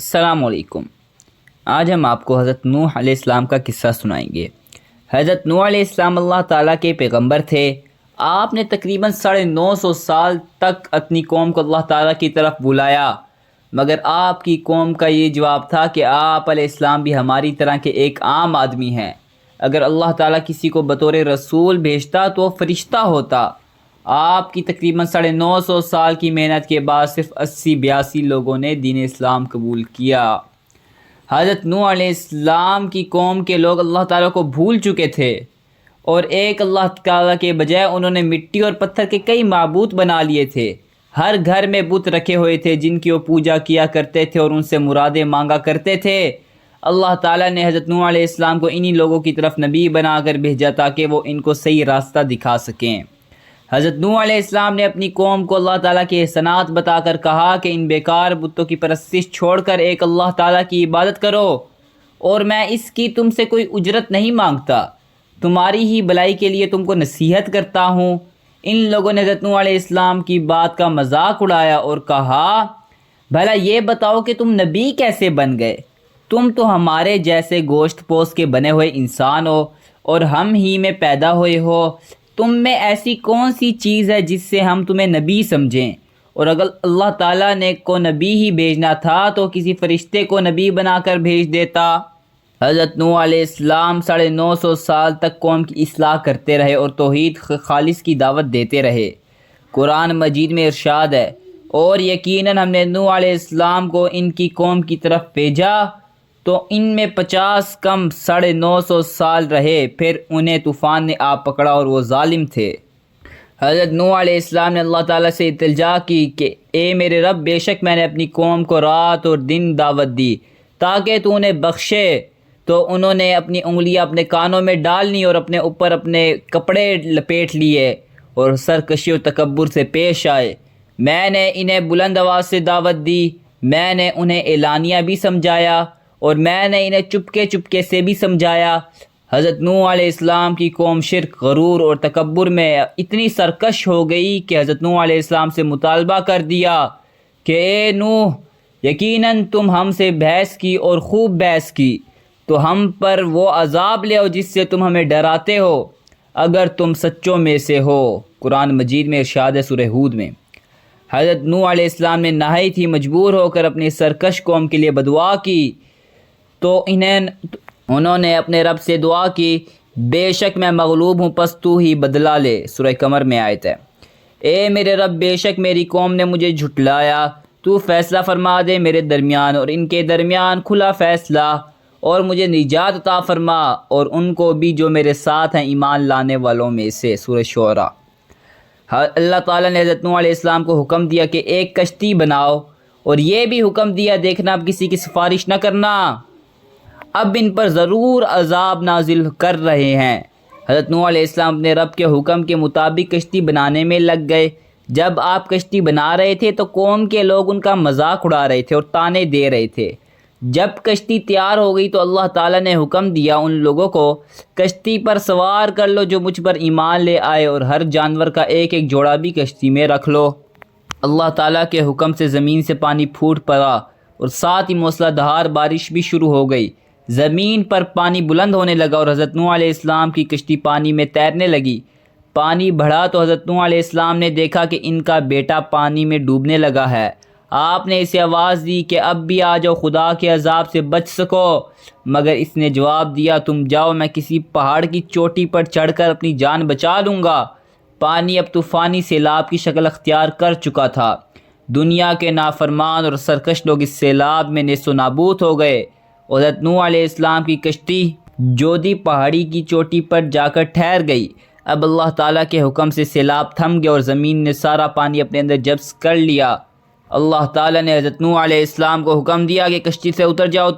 السلام علیکم۔ آج ہم آپ کو حضرت نوح علیہ السلام کا قصہ سنائیں گے۔ حضرت نوح علیہ السلام اللہ تعالیٰ کے پیغمبر تھے۔ آپ نے تقریباً 950 سال تک اپنی قوم کو اللہ تعالیٰ کی طرف بلایا، مگر آپ کی قوم کا یہ جواب تھا کہ آپ علیہ السلام بھی ہماری طرح کے ایک عام آدمی ہیں۔ اگر اللہ تعالیٰ کسی کو بطور رسول بھیجتا تو وہ فرشتہ ہوتا۔ آپ کی تقریباً 950 سال کی محنت کے بعد صرف 82 لوگوں نے دین اسلام قبول کیا۔ حضرت نوح علیہ السلام کی قوم کے لوگ اللہ تعالیٰ کو بھول چکے تھے، اور ایک اللہ تعالیٰ کے بجائے انہوں نے مٹی اور پتھر کے کئی معبود بنا لیے تھے۔ ہر گھر میں بت رکھے ہوئے تھے جن کی وہ پوجا کیا کرتے تھے اور ان سے مرادیں مانگا کرتے تھے۔ اللہ تعالیٰ نے حضرت نوح علیہ السلام کو انہی لوگوں کی طرف نبی بنا کر بھیجا تاکہ وہ ان کو صحیح راستہ دکھا سکیں۔ حضرت نوح علیہ السلام نے اپنی قوم کو اللہ تعالیٰ کے احسانات بتا کر کہا کہ ان بیکار بتوں کی پرستش چھوڑ کر ایک اللہ تعالیٰ کی عبادت کرو، اور میں اس کی تم سے کوئی اجرت نہیں مانگتا، تمہاری ہی بھلائی کے لیے تم کو نصیحت کرتا ہوں۔ ان لوگوں نے حضرت نوح علیہ السلام کی بات کا مذاق اڑایا اور کہا، بھلا یہ بتاؤ کہ تم نبی کیسے بن گئے؟ تم تو ہمارے جیسے گوشت پوست کے بنے ہوئے انسان ہو اور ہم ہی میں پیدا ہوئے ہو۔ تم میں ایسی کون سی چیز ہے جس سے ہم تمہیں نبی سمجھیں؟ اور اگر اللہ تعالیٰ نے کو نبی ہی بھیجنا تھا تو کسی فرشتے کو نبی بنا کر بھیج دیتا۔ حضرت نوح علیہ السلام 950 سال تک قوم کی اصلاح کرتے رہے اور توحید خالص کی دعوت دیتے رہے۔ قرآن مجید میں ارشاد ہے، اور یقیناً ہم نے نوح علیہ السلام کو ان کی قوم کی طرف بھیجا تو ان میں 50 کم 950 سال رہے، پھر انہیں طوفان نے آ پکڑا اور وہ ظالم تھے۔ حضرت نوح علیہ السلام نے اللہ تعالیٰ سے التجا کی کہ اے میرے رب، بے شک میں نے اپنی قوم کو رات اور دن دعوت دی تاکہ تو انہیں بخشے، تو انہوں نے اپنی انگلیاں اپنے کانوں میں ڈال لیں اور اپنے اوپر اپنے کپڑے لپیٹ لیے اور سرکشی اور تکبر سے پیش آئے۔ میں نے انہیں بلند آواز سے دعوت دی، میں نے انہیں اعلانیہ بھی سمجھایا اور میں نے انہیں چپکے چپکے سے بھی سمجھایا۔ حضرت نوح علیہ السلام کی قوم شرک، غرور اور تکبر میں اتنی سرکش ہو گئی کہ حضرت نوح علیہ السلام سے مطالبہ کر دیا کہ اے نوح، یقیناً تم ہم سے بحث کی اور خوب بحث کی، تو ہم پر وہ عذاب لے آؤ جس سے تم ہمیں ڈراتے ہو، اگر تم سچوں میں سے ہو۔ قرآن مجید میں ارشاد ہے سورہ ہود میں۔ حضرت نوح علیہ السلام نے نہایت ہی مجبور ہو کر اپنی سرکش قوم کے لیے بدعا کی، تو انہوں نے اپنے رب سے دعا کی، بے شک میں مغلوب ہوں پس تو ہی بدلہ لے۔ سورہ قمر میں آیت ہے، اے میرے رب، بے شک میری قوم نے مجھے جھٹلایا، تو فیصلہ فرما دے میرے درمیان اور ان کے درمیان کھلا فیصلہ، اور مجھے نجات عطا فرما اور ان کو بھی جو میرے ساتھ ہیں ایمان لانے والوں میں سے۔ سورہ شعراء۔ اللہ تعالیٰ نے حضرت نوح علیہ السلام کو حکم دیا کہ ایک کشتی بناؤ، اور یہ بھی حکم دیا، دیکھنا اب کسی کی سفارش نہ کرنا، اب ان پر ضرور عذاب نازل کر رہے ہیں۔ حضرت نوح علیہ السلام اپنے رب کے حکم کے مطابق کشتی بنانے میں لگ گئے۔ جب آپ کشتی بنا رہے تھے تو قوم کے لوگ ان کا مذاق اڑا رہے تھے اور طعنے دے رہے تھے۔ جب کشتی تیار ہو گئی تو اللہ تعالیٰ نے حکم دیا ان لوگوں کو، کشتی پر سوار کر لو جو مجھ پر ایمان لے آئے، اور ہر جانور کا ایک ایک جوڑا بھی کشتی میں رکھ لو۔ اللہ تعالیٰ کے حکم سے زمین سے پانی پھوٹ پڑا اور ساتھ ہی موسلا دھار بارش بھی شروع ہو گئی۔ زمین پر پانی بلند ہونے لگا اور حضرت نوح علیہ السلام کی کشتی پانی میں تیرنے لگی۔ پانی بڑھا تو حضرت نوح علیہ السلام نے دیکھا کہ ان کا بیٹا پانی میں ڈوبنے لگا ہے۔ آپ نے اسے آواز دی کہ اب بھی آ جاؤ، خدا کے عذاب سے بچ سکو، مگر اس نے جواب دیا، تم جاؤ، میں کسی پہاڑ کی چوٹی پر چڑھ کر اپنی جان بچا لوں گا۔ پانی اب طوفانی سیلاب کی شکل اختیار کر چکا تھا۔ دنیا کے نافرمان اور سرکش لوگ اس سیلاب میں نیست و نابود ہو گئے۔ حضرت نوح علیہ السلام کی کشتی جودی پہاڑی کی چوٹی پر جا کر ٹھہر گئی۔ اب اللہ تعالیٰ کے حکم سے سیلاب تھم گیا اور زمین نے سارا پانی اپنے اندر جذب کر لیا۔ اللہ تعالیٰ نے حضرت نوح علیہ السلام کو حکم دیا کہ کشتی سے اتر جاؤ،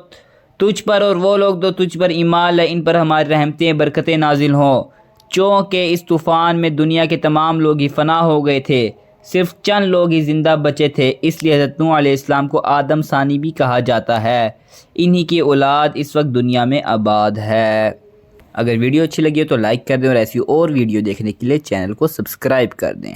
تجھ پر اور وہ لوگ جو تجھ پر ایمان لائے ان پر ہماری رحمتیں برکتیں نازل ہوں۔ چونکہ اس طوفان میں دنیا کے تمام لوگ ہی فنا ہو گئے تھے، صرف چند لوگ ہی زندہ بچے تھے، اس لیے حضرت نوح علیہ السلام کو آدم ثانی بھی کہا جاتا ہے۔ انہی کی اولاد اس وقت دنیا میں آباد ہے۔ اگر ویڈیو اچھی لگی ہو تو لائک کر دیں اور ایسی اور ویڈیو دیکھنے کے لیے چینل کو سبسکرائب کر دیں۔